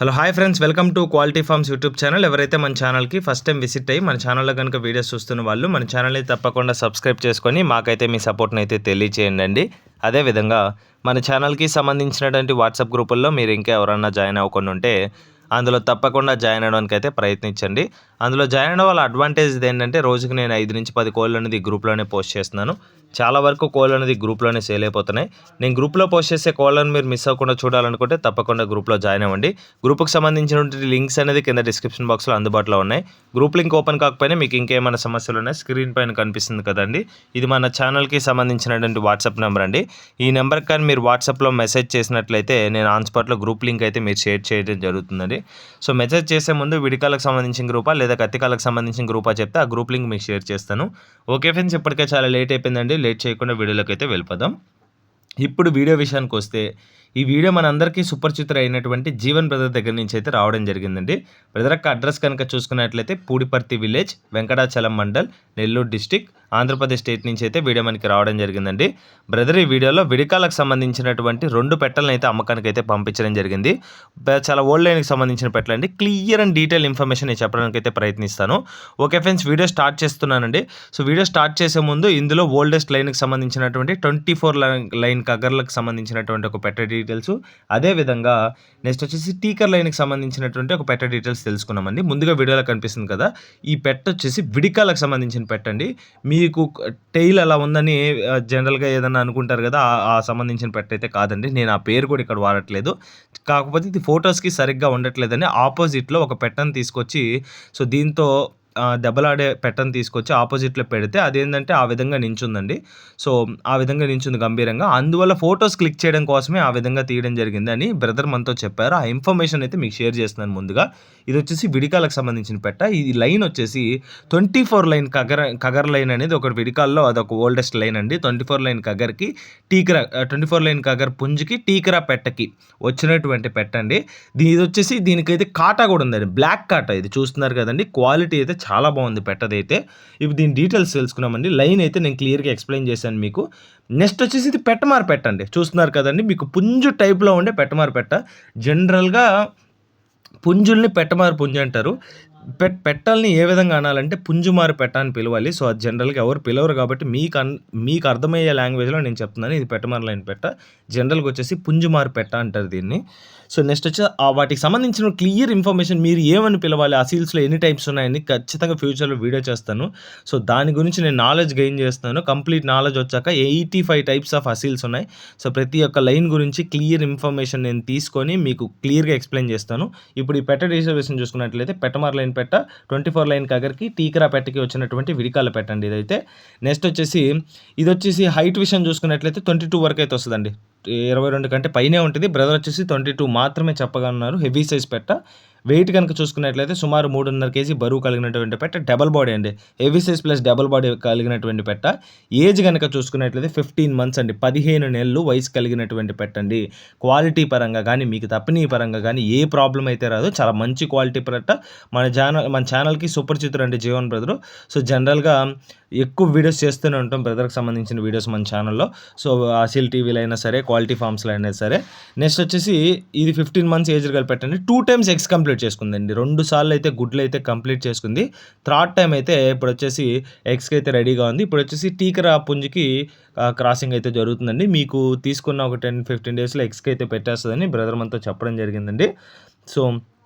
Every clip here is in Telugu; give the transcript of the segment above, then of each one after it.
Hello hi friends, welcome to quality farms YouTube channel. ఎవరైతే మన ఛానల్కి ఫస్ట్ టైం విజిట్ అయ్యి మన ఛానల్లో కనుక వీడియోస్ చూస్తున్న వాళ్ళు మన ఛానల్ని తప్పకుండా సబ్స్క్రైబ్ చేసుకొని మాకైతే మీ సపోర్ట్ని అయితే తెలియచేయండి. అదేవిధంగా మన ఛానల్కి సంబంధించినటువంటి వాట్సాప్ గ్రూపుల్లో మీరు ఇంకా ఎవరన్నా జాయిన్ అవ్వకుండా ఉంటే అందులో తప్పకుండా జాయిన్ అవ్వడానికి అయితే ప్రయత్నించండి. అందులో జాయిన్ అవ్వడం వల్ల అడ్వాంటేజ్ ఏంటంటే రోజుకి నేను 5 నుంచి 10 కోళ్ళు అనేది గ్రూప్లోనే పోస్ట్ చేస్తున్నాను. చాలా వరకు కోళ్ళు అనేది గ్రూప్లోనే సేల్ అయిపోతున్నాయి. నేను గ్రూప్లో పోస్ట్ చేసే కోళ్ళను మీరు మిస్ అవ్వకుండా చూడాలనుకుంటే తప్పకుండా గ్రూప్లో జాయిన్ అవ్వండి. గ్రూప్కి సంబంధించినటువంటి లింక్స్ అనేది కింద డిస్క్రిప్షన్ బాక్స్లో అందుబాటులో ఉన్నాయి. గ్రూప్ లింక్ ఓపెన్ కాకపోయినా మీకు ఇంకేమైనా సమస్యలు ఉన్నాయి స్క్రీన్ పైన కనిపిస్తుంది కదండి, ఇది మన ఛానల్కి సంబంధించినటువంటి వాట్సాప్ నెంబర్ అండి. ఈ నెంబర్కి కానీ మీరు వాట్సాప్లో మెసేజ్ చేసినట్లయితే నేను ఆన్ స్పాట్లో గ్రూప్ లింక్ అయితే మీరు షేర్ చేయడం జరుగుతుందండి. సో మెసేజ్ చేసే ముందు విడికాలకు సంబంధించిన గ్రూపా లేదా కత్తికాలకు సంబంధించిన గ్రూపా చెప్తే ఆ గ్రూప్ లింక్ మీకు షేర్ చేస్తాను. ఓకే ఫ్రెండ్స్, ఇప్పటికే చాలా లేట్ అయిపోయిందండి. లేట్ చేయకుండా వీడియోలోకి అయితే వెళ్ళిపోదాం. ఇప్పుడు వీడియో విషయానికి వస్తే ఈ వీడియో మనందరికీ సుపరిచితులు అయినటువంటి జీవన్ బ్రదర్ దగ్గర నుంచి అయితే రావడం జరిగిందండి. బ్రదర్ యొక్క అడ్రస్ కనుక చూసుకున్నట్లయితే Pudiparthi village, Venkatachalam mandal, Nellore district, Andhra Pradesh state నుంచి అయితే వీడియో మనకి రావడం జరిగిందండి. బ్రదర్ ఈ వీడియోలో విడికాలకు సంబంధించినటువంటి 2 పెట్టలను అయితే అమ్మకానికి అయితే పంపించడం జరిగింది. చాలా ఓల్డ్ లైన్కి సంబంధించిన పెట్టలండి. క్లియర్ అండ్ డీటెయిల్ ఇన్ఫర్మేషన్ నేను చెప్పడానికి అయితే ప్రయత్నిస్తాను. ఓకే ఫ్రెండ్స్, వీడియో స్టార్ట్ చేస్తున్నానండి. సో వీడియో స్టార్ట్ చేసే ముందు ఇందులో ఓల్డెస్ట్ లైన్కి సంబంధించినటువంటి 24 లైన్ కగర్లకు సంబంధించినటువంటి ఒక పెట్ట డీటెయిల్స్, అదేవిధంగా నెక్స్ట్ వచ్చేసి టీకర్ లైన్కి సంబంధించినటువంటి ఒక పెట్ట డీటెయిల్స్ తెలుసుకున్నామండి. ముందుగా వీడియోలో కనిపిస్తుంది కదా, ఈ పెట్ట వచ్చేసి విడికాలకు సంబంధించిన పెట్టండి. మీకు టెయిల్ అలా ఉందని జనరల్గా ఏదన్నా అనుకుంటారు కదా, ఆ సంబంధించిన పెట్ట అయితే కాదండి. నేను ఆ పేరు కూడా ఇక్కడ వాడట్లేదు, కాకపోతే ఇది ఫొటోస్కి సరిగ్గా ఉండట్లేదని ఆపోజిట్లో ఒక పెట్టను తీసుకొచ్చి సో దీంతో దెబ్బలాడే పెట్టను తీసుకొచ్చి ఆపోజిట్లో పెడితే అదేంటంటే ఆ విధంగా నించుందండి. సో ఆ విధంగా నించుంది గంభీరంగా, అందువల్ల ఫొటోస్ క్లిక్ చేయడం కోసమే ఆ విధంగా తీయడం జరిగింది అని బ్రదర్ మనతో చెప్పారు. ఆ ఇన్ఫర్మేషన్ అయితే మీకు షేర్ చేస్తున్నాను. ముందుగా ఇది వచ్చేసి విడికాలకు సంబంధించిన పెట్ట. ఈ లైన్ వచ్చేసి 24 లైన్ కగర్ లైన్ అనేది ఒక విడికాల్లో అదొక ఓల్డెస్ట్ లైన్ అండి. 24 లైన్ కగర్కి 24 లైన్ కగర్ పుంజుకి టీకరా పెట్టకి వచ్చినటువంటి పెట్టండి. ఇది వచ్చేసి దీనికైతే కాటా కూడా ఉందండి, బ్లాక్ కాటా. ఇది చూస్తున్నారు కదండి, క్వాలిటీ అయితే చాలా బాగుంది పెట్టదైతే. ఇప్పుడు దీని డీటెయిల్స్ తెలుసుకున్నామండి. లైన్ అయితే నేను క్లియర్గా ఎక్స్ప్లెయిన్ చేశాను మీకు. నెక్స్ట్ వచ్చేసి ఇది పెట్టమారు పెట్టండి. చూస్తున్నారు కదండి, మీకు పుంజు టైప్లో ఉండే పెట్టమారు పెట్ట. జనరల్గా పుంజుల్ని పెట్టమారు పుంజు అంటారు. పెట్టల్ని ఏ విధంగా అనాలంటే పుంజుమారు పెట్ట అని పిలవాలి. సో అది జనరల్గా ఎవరు పిలవరు కాబట్టి మీకు అర్థమయ్యే లాంగ్వేజ్లో నేను చెప్తున్నాను. ఇది పెట్టమారు లైన్ పెట్ట, జనరల్గా వచ్చేసి పుంజుమారు పెట్ట అంటారు దీన్ని. సో నెక్స్ట్ వచ్చి వాటికి సంబంధించిన క్లియర్ ఇన్ఫర్మేషన్ మీరు ఏమని పిలవాలి, ఆ సీల్స్లో ఎన్ని టైప్స్ ఉన్నాయని ఖచ్చితంగా ఫ్యూచర్లో వీడియో చేస్తాను. సో దాని గురించి నేను నాలెడ్జ్ గెయిన్ చేస్తాను. కంప్లీట్ నాలెడ్జ్ వచ్చాక 85 టైప్స్ ఆఫ్ అసీల్స్ ఉన్నాయి. సో ప్రతి ఒక్క లైన్ గురించి క్లియర్ ఇన్ఫర్మేషన్ నేను తీసుకొని మీకు క్లియర్గా ఎక్స్ప్లెయిన్ చేస్తాను. ఇప్పుడు ఈ పెట్ట రిజర్వేషన్ చూసుకున్నట్లయితే పెట్టమార్ లైన్ పెట్ట 24 లైన్ కగర్కి టీకరా పెట్టకి వచ్చినటువంటి విడికాల పెట్టండి ఇదైతే. నెక్స్ట్ వచ్చేసి ఇది వచ్చేసి హైట్ విషయం చూసుకున్నట్లయితే 22 వరకు అయితే వస్తుందండి. 22 కంటే పైనే ఉంటుంది. బ్రదర్ వచ్చేసి 22 మాత్రమే చెప్పగలన్నారు. హెవీ సైజ్ పెట్ట. వెయిట్ కనుక చూసుకున్నట్లయితే సుమారు 3.5 కేజీ బరువు కలిగినటువంటి పెట్ట. డబల్ బాడీ అండి, heavy size plus double body కలిగినటువంటి పెట్ట. ఏజ్ కనుక చూసుకున్నట్లయితే 15 మంత్స్ అండి, 15 నెలలు వయసు కలిగినటువంటి పెట్టండి. క్వాలిటీ పరంగా కానీ మీకు తప్పినీ పరంగా కానీ ఏ ప్రాబ్లం అయితే రాదు. చాలా మంచి క్వాలిటీ పెట్ట. మన ఛానల్కి సుపరిచితులు అండి జీవన్ బ్రదరు. సో జనరల్గా ఎక్కువ వీడియోస్ చేస్తూనే ఉంటాం బ్రదర్కి సంబంధించిన వీడియోస్ మన ఛానల్లో. సో అసీల్ టీవీలో అయినా సరే, క్వాలిటీ ఫార్మ్స్లో అయినా సరే. నెక్స్ట్ వచ్చేసి ఇది 15 మంత్స్ ఏజ్ కలిపి పెట్టండి. 2 టైమ్స్ ఎగ్స్ కంప్లీట్ చేసుకుందండి. 2 సార్లు అయితే గుడ్లు అయితే కంప్లీట్ చేసుకుంది. థర్డ్ టైం అయితే ఇప్పుడు వచ్చేసి ఎగ్స్కి అయితే రెడీగా ఉంది. ఇప్పుడు వచ్చేసి టీకరా పుంజుకి క్రాసింగ్ అయితే జరుగుతుందండి. మీకు తీసుకున్న ఒక 10-15 డేస్లో ఎగ్స్కి అయితే పెట్టేస్తుందని బ్రదర్ మనతో చెప్పడం జరిగిందండి. సో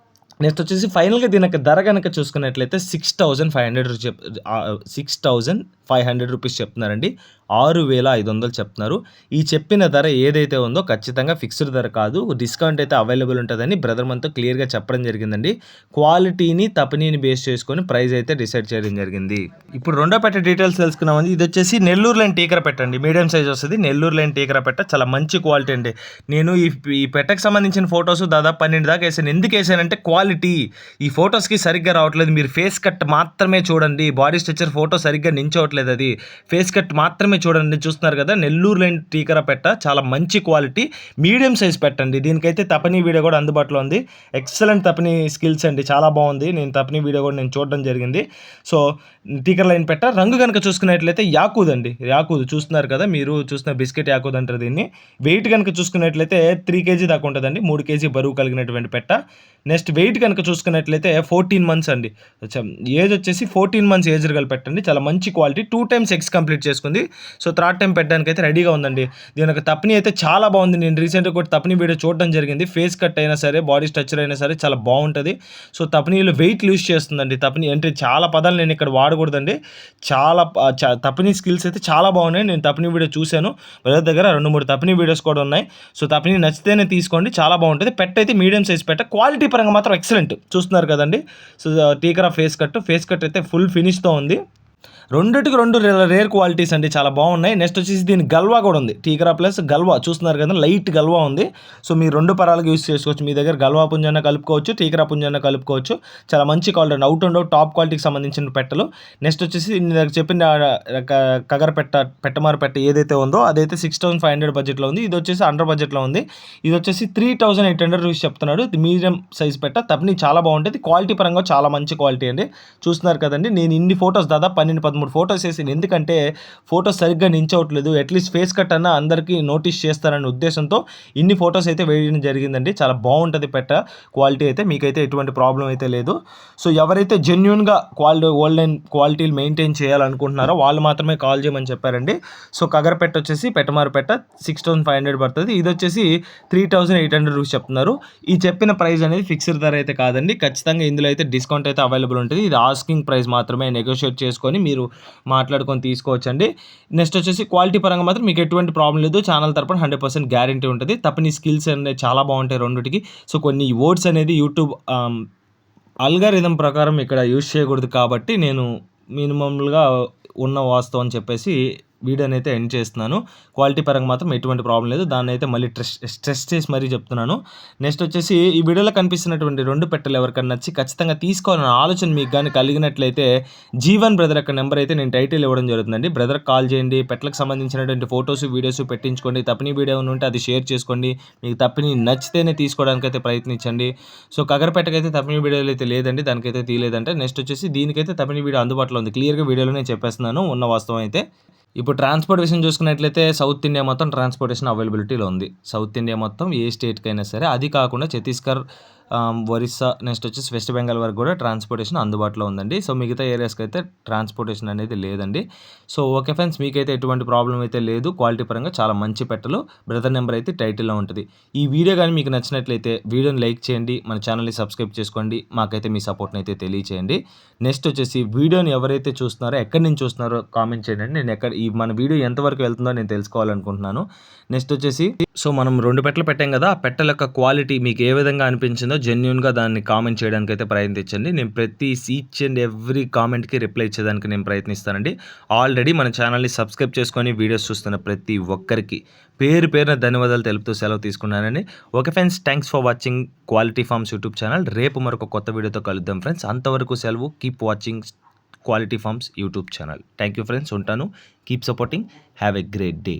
నెక్స్ట్ వచ్చేసి ఫైనల్గా దీని యొక్క ధర కనుక చూసుకున్నట్లయితే 6,500 రూపీస్ చెప్తున్నారండి. 6,500 చెప్తున్నారు. ఈ చెప్పిన ధర ఏదైతే ఉందో ఖచ్చితంగా ఫిక్స్డ్ ధర కాదు, డిస్కౌంట్ అయితే అవైలబుల్ ఉంటుందని బ్రదర్ మనతో క్లియర్గా చెప్పడం జరిగిందండి. క్వాలిటీని తపనీని బేస్ చేసుకొని ప్రైస్ అయితే డిసైడ్ చేయడం జరిగింది. ఇప్పుడు రెండో పెట్ట డీటెయిల్స్ తెలుసుకున్నామండి. ఇది వచ్చేసి నెల్లూరు లైన్ టీకర పెట్టండి, మీడియం సైజ్ వస్తుంది. నెల్లూరు లైన్ టీకర పెట్ట చాలా మంచి క్వాలిటీ అండి. నేను ఈ పెట్టకు సంబంధించిన ఫొటోస్ దాదాపు 12 దాకా వేసాను. ఎందుకు వేసానంటే క్వాలిటీ ఈ ఫొటోస్కి సరిగ్గా రావట్లేదు. మీరు ఫేస్ కట్ మాత్రమే చూడండి, బాడీ స్ట్రక్చర్ ఫోటో సరిగ్గా నించోవట్లేదు. రావట్లేదు, అది ఫేస్ కట్ మాత్రమే చూడండి. చూస్తున్నారు కదా, నెల్లూరు లైన్ టీకరా పెట్ట, చాలా మంచి క్వాలిటీ మీడియం సైజ్ పెట్టండి. దీనికైతే తపనీ వీడియో కూడా అందుబాటులో ఉంది. ఎక్సలెంట్ తపనీ స్కిల్స్ అండి, చాలా బాగుంది. నేను తపనీ వీడియో కూడా నేను చూడడం జరిగింది. సో టీకర్ లైన్ పెట్ట. రంగు కనుక చూసుకున్నట్లయితే యాకూద్ అండి, యాకూద్ చూస్తున్నారు కదా, మీరు చూస్తున్న బిస్కెట్ యాకూద్ అంటారు దీన్ని. వెయిట్ కనుక చూసుకున్నట్లయితే 3 kg దాకా ఉంటుందండి, 3 kg బరువు కలిగినటువంటి పెట్ట. నెక్స్ట్ వెయిట్ కనుక చూసుకున్నట్లయితే 14 months అండి, ఏజ్ వచ్చేసి 14 months ఏజ్ గల పెట్టండి. చాలా మంచి క్వాలిటీ, 2 times ఎగ్స్ కంప్లీట్ చేసుకుంది. సో థర్డ్ టైం పెట్టడానికి అయితే రెడీగా ఉందండి. దీని యొక్క తపనీ అయితే చాలా బాగుంది. నేను రీసెంట్గా కూడా తపనీ వీడియో చూడడం జరిగింది. ఫేస్ కట్ అయినా సరే, బాడీ స్ట్రక్చర్ అయినా సరే చాలా బాగుంటుంది. సో తపనీలో వెయిట్ లూజ్ చేస్తుందండి. తపనీ అంటే చాలా పదాలు నేను ఇక్కడ వాడకూడదండి. చాలా తపనీ స్కిల్స్ అయితే చాలా బాగున్నాయి. నేను తపనీ వీడియో చూశాను, వాళ్ళ దగ్గర 2-3 తపనీ వీడియోస్ కూడా ఉన్నాయి. సో తపనీ నచ్చితేనే తీసుకోండి, చాలా బాగుంటుంది. పెట్ట అయితే మీడియం సైజ్ పెట్ట, క్వాలిటీ పరంగా మాత్రం ఎక్సలెంట్. చూస్తున్నారు కదండి. సో టీకరా ఫేస్ కట్ అయితే ఫుల్ ఫినిష్తో ఉంది. రెండిటికి రెండు రేర్ క్వాలిటీస్ అండి, చాలా బాగున్నాయి. నెక్స్ట్ వచ్చేసి దీని గల్వా కూడా ఉంది, టీకరా ప్లస్ గల్వా. చూస్తున్నారు కదా, లైట్ గల్వా ఉంది. సో మీరు 2 పరాలకు యూస్ చేసుకోవచ్చు. మీ దగ్గర గల్వా పుంజన్న కలుపుకోవచ్చు, టీకరా పుంజన్న కలుపుకోవచ్చు. చాలా మంచి క్వాలిటీ అండి, అవుట్ అండ్ అవుట్ టాప్ క్వాలిటీకి సంబంధించిన పెట్టలు. నెక్స్ట్ వచ్చేసి నేను చెప్పిన కగర పెట్టమారు పెట్ట ఏదైతే ఉందో అదైతే 6500 బడ్జెట్లో ఉంది. ఇది వచ్చేసి అండర్ బడ్జెట్లో ఉంది. ఇది వచ్చేసి 3800 రూపీస్ చెప్తున్నాడు. ఇది మీడియం సైజ్ పెట్ట. తప్పని చాలా బాగుంటుంది, క్వాలిటీ పరంగా చాలా మంచి క్వాలిటీ అండి. చూస్తున్నారు కదండి, నేను ఇన్ని ఫొటోస్ దాదాపు 12-13 ఫొటోస్ వేసాను. ఎందుకంటే ఫొటోస్ సరిగ్గా నించవట్లేదు, అట్లీస్ట్ ఫేస్ కట్ అన్న అందరికీ నోటీస్ చేస్తారనే ఉద్దేశంతో ఇన్ని ఫొటోస్ అయితే వేయడం జరిగిందండి. చాలా బాగుంటుంది పెట్ట, క్వాలిటీ అయితే మీకైతే ఎటువంటి ప్రాబ్లం అయితే లేదు. సో ఎవరైతే జెన్యున్గా క్వాలిటీలు మెయింటైన్ చేయాలనుకుంటున్నారో వాళ్ళు మాత్రమే కాల్ చేయమని చెప్పారండి. సో కగర పెట్ట వచ్చేసి పెట్టమారు పెట్ట 6500 పడుతుంది. ఇది వచ్చేసి 3800 రూపీస్ చెప్తున్నారు. ఈ చెప్పిన ప్రైస్ అనేది ఫిక్స్డ్ ధర అయితే కాదండి, ఖచ్చితంగా ఇందులో అయితే డిస్కౌంట్ అయితే అవైలబుల్ ఉంటుంది. ఇది ఆస్కింగ్ ప్రైస్ మాత్రమే, నెగోషియేట్ చేసుకొని మీరు మాట్లాడుకొని తీసుకోవచ్చండి. నెక్స్ట్ వచ్చేసి క్వాలిటీ పరంగా మాత్రం మీకు ఎటువంటి ప్రాబ్లం లేదు. ఛానల్ తరపున 100% గ్యారంటీ ఉంటుంది. తప్పని స్కిల్స్ అనేవి చాలా బాగుంటాయి రెండుటికి. సో కొన్ని వర్డ్స్ అనేది యూట్యూబ్ అల్గారిథం ప్రకారం ఇక్కడ యూజ్ చేయకూడదు కాబట్టి నేను మినిమంగా ఉన్న వాస్తవం అని చెప్పేసి వీడియోని అయితే ఎండ్ చేస్తున్నాను. క్వాలిటీ పరంగా మాత్రం ఎటువంటి ప్రాబ్లం లేదు, దాన్ని అయితే మళ్ళీ స్ట్రెస్ చేసి మరీ చెప్తున్నాను. నెక్స్ట్ వచ్చేసి ఈ వీడియోలో కనిపిస్తున్నటువంటి 2 పెట్టెలు ఎవరికైనా నచ్చి ఖచ్చితంగా తీసుకోవాలన్న ఆలోచన మీకు కానీ కలిగినట్లయితే జీవన్ బ్రదర్ యొక్క నెంబర్ అయితే నేను టైటిల్ ఇవ్వడం జరుగుతుందండి. బ్రదర్కి కాల్ చేయండి, పెట్టలకు సంబంధించినటువంటి ఫొటోస్ వీడియోస్ పెట్టించుకోండి. తప్పని వీడియో ఉంటే అది షేర్ చేసుకోండి. మీకు తప్పని నచ్చితేనే తీసుకోవడానికి అయితే ప్రయత్నించండి. సో కగరపెట్టకైతే తప్పని వీడియోలు అయితే లేదండి, దానికైతే తీయలేదంటే. నెక్స్ట్ వచ్చేసి దీనికైతే తప్పని వీడియో అందుబాటులో ఉంది, క్లియర్గా వీడియోలో నేను చెప్పేస్తున్నాను ఉన్న వాస్తవం అయితే. ఇప్పుడు ట్రాన్స్పోర్ట్ విషయం చూసుకున్నట్లయితే సౌత్ ఇండియా మొత్తం ట్రాన్స్పోర్టేషన్ అవైలబిలిటీలో ఉంది. సౌత్ ఇండియా మొత్తం ఏ స్టేట్కైనా సరే, అది కాకుండా ఛత్తీస్గఢ్, ఒరిస్సా, నెక్స్ట్ వచ్చేసి వెస్ట్ బెంగాల్ వరకు కూడా ట్రాన్స్పోర్టేషన్ అందుబాటులో ఉందండి. సో మిగతా ఏరియాస్కి అయితే ట్రాన్స్పోర్టేషన్ అనేది లేదండి. సో ఓకే ఫ్రెండ్స్, మీకైతే ఎటువంటి ప్రాబ్లం అయితే లేదు. క్వాలిటీ పరంగా చాలా మంచి పెట్టలు. బ్రదర్ నెంబర్ అయితే టైటిల్లో ఉంటుంది. ఈ వీడియో కానీ మీకు నచ్చినట్లయితే వీడియోని లైక్ చేయండి, మన ఛానల్ని సబ్స్క్రైబ్ చేసుకోండి, మాకైతే మీ సపోర్ట్ని అయితే తెలియచేయండి. నెక్స్ట్ వచ్చేసి వీడియోని ఎవరైతే చూస్తున్నారో, ఎక్కడి నుంచి చూస్తున్నారో కామెంట్ చేయండి. నేను మన వీడియో ఎంతవరకు వెళ్తుందో నేను తెలుసుకోవాలనుకుంటున్నాను. నెక్స్ట్ వచ్చేసి సో మనం 2 పెట్టలు పెట్టాం కదా, ఆ పెట్టల యొక్క క్వాలిటీ మీకు ఏ విధంగా అనిపించిందో జెన్యూన్గా దాన్ని కామెంట్ చేయడానికి అయితే ప్రయత్నించండి. నేను ప్రతి ఈచ్ అండ్ ఎవ్రీ కామెంట్కి రిప్లై ఇచ్చేదానికి నేను ప్రయత్నిస్తానండి. ఆల్రెడీ మన ఛానల్ని సబ్స్క్రైబ్ చేసుకొని వీడియోస్ చూస్తున్న ప్రతి ఒక్కరికి పేరున ధన్యవాదాలు తెలుపుతూ సెలవు తీసుకున్నానండి. Okay friends, thanks for watching quality farms YouTube channel. రేపు మరొక కొత్త వీడియోతో కలుద్దాం ఫ్రెండ్స్. అంతవరకు సెలవు. Keep watching quality farms YouTube channel. Thank you friends, ఉంటాను. Keep supporting. Have a great day.